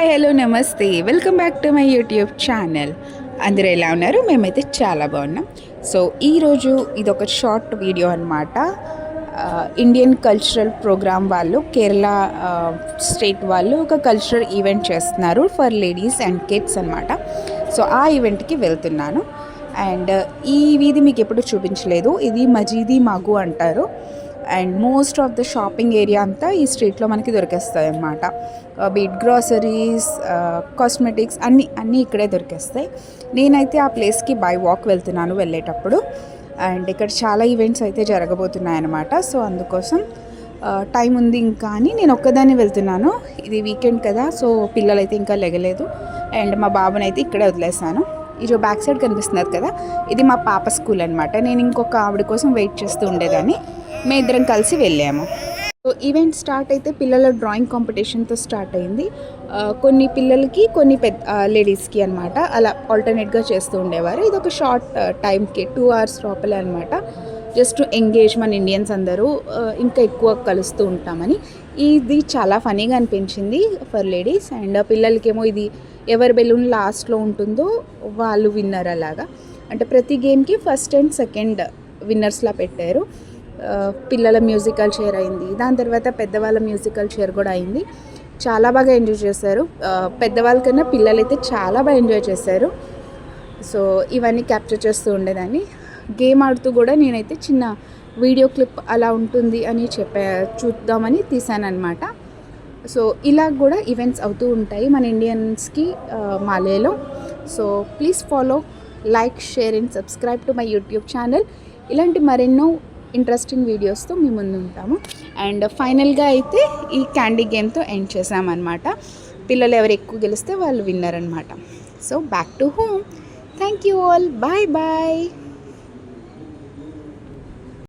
Hi hello నమస్తే welcome back to my YouTube channel. అందరూ ఎలా ఉన్నారు? మేమైతే చాలా బాగున్నాం. సో ఈరోజు ఇదొక షార్ట్ వీడియో అనమాట. ఇండియన్ కల్చరల్ ప్రోగ్రామ్ వాళ్ళు కేరళ స్టేట్ వాళ్ళు ఒక కల్చరల్ ఈవెంట్ చేస్తున్నారు ఫర్ లేడీస్ అండ్ కిడ్స్ అనమాట. సో ఆ ఈవెంట్కి వెళ్తున్నాను. అండ్ ఈ వీధి మీకు ఎప్పుడు చూపించలేదు. ఇది మజీదీ మగు అంటారు. And most of the shopping area అంతా ఈ స్ట్రీట్లో మనకి దొరికేస్తాయి అన్నమాట. బీట్ గ్రాసరీస్, కాస్మెటిక్స్ అన్నీ ఇక్కడే దొరికేస్తాయి. నేనైతే ఆ ప్లేస్కి బై వాక్ వెళ్తున్నాను వెళ్ళేటప్పుడు. అండ్ ఇక్కడ చాలా ఈవెంట్స్ అయితే జరగబోతున్నాయన్నమాట. సో అందుకోసం టైం ఉంది ఇంకా అని నేను ఒక్కదాన్ని వెళ్తున్నాను. ఇది వీకెండ్ కదా, సో పిల్లలైతే ఇంకా లెగలేదు. అండ్ మా బాబునైతే ఇక్కడే వదిలేసాను. ఇది బ్యాక్ సైడ్ కనిపిస్తున్నది కదా, ఇది మా పాప స్కూల్ అనమాట. నేను ఇంకొక ఆవిడ కోసం వెయిట్ చేస్తూ ఉండేదాన్ని. మేము ఇద్దరం కలిసి వెళ్ళాము. సో ఈవెంట్ స్టార్ట్ అయితే పిల్లల డ్రాయింగ్ కాంపిటీషన్తో స్టార్ట్ అయింది. కొన్ని పిల్లలకి కొన్ని లేడీస్కి అనమాట. అలా ఆల్టర్నేట్గా చేస్తూ ఉండేవారు. ఇది ఒక షార్ట్ టైంకి 2 hours లోపలే అనమాట. జస్ట్ టు ఎంగేజ్ మన ఇండియన్స్ అందరూ ఇంకా ఎక్కువ కలుస్తూ ఉంటామని. ఇది చాలా ఫనీగా అనిపించింది ఫర్ లేడీస్. అండ్ పిల్లలకేమో ఇది ఎవరి బెలూన్ లాస్ట్లో ఉంటుందో వాళ్ళు విన్నర్ అలాగా. అంటే ప్రతి గేమ్కి ఫస్ట్ అండ్ సెకండ్ విన్నర్స్లా పెట్టారు. పిల్లల మ్యూజికల్ చైర్ అయింది, దాని తర్వాత పెద్దవాళ్ళ మ్యూజికల్ చైర్ కూడా అయింది. చాలా బాగా ఎంజాయ్ చేశారు. పెద్దవాళ్ళకన్నా పిల్లలైతే చాలా బాగా ఎంజాయ్ చేశారు. సో ఇవన్నీ క్యాప్చర్ చేస్తూ ఉండేదాన్ని. గేమ్ ఆడుతూ కూడా నేనైతే చిన్న వీడియో క్లిప్ అలా ఉంటుంది అని చూద్దామని తీసాను అనమాట. సో ఇలా కూడా ఈవెంట్స్ అవుతూ ఉంటాయి మన ఇండియన్స్కి మాలేలో. So please follow, like, share and subscribe to my YouTube channel. ఇలాంటి మరెన్నో ఇంట్రెస్టింగ్ వీడియోస్తో మీ ముందు ఉంటాము. అండ్ ఫైనల్గా అయితే ఈ క్యాండీ గేమ్తో ఎండ్ చేసామన్నమాట. పిల్లలు ఎవరు ఎక్కువ గెలిస్తే వాళ్ళు విన్నర్ అనమాట. So back to home. Thank you all. Bye bye.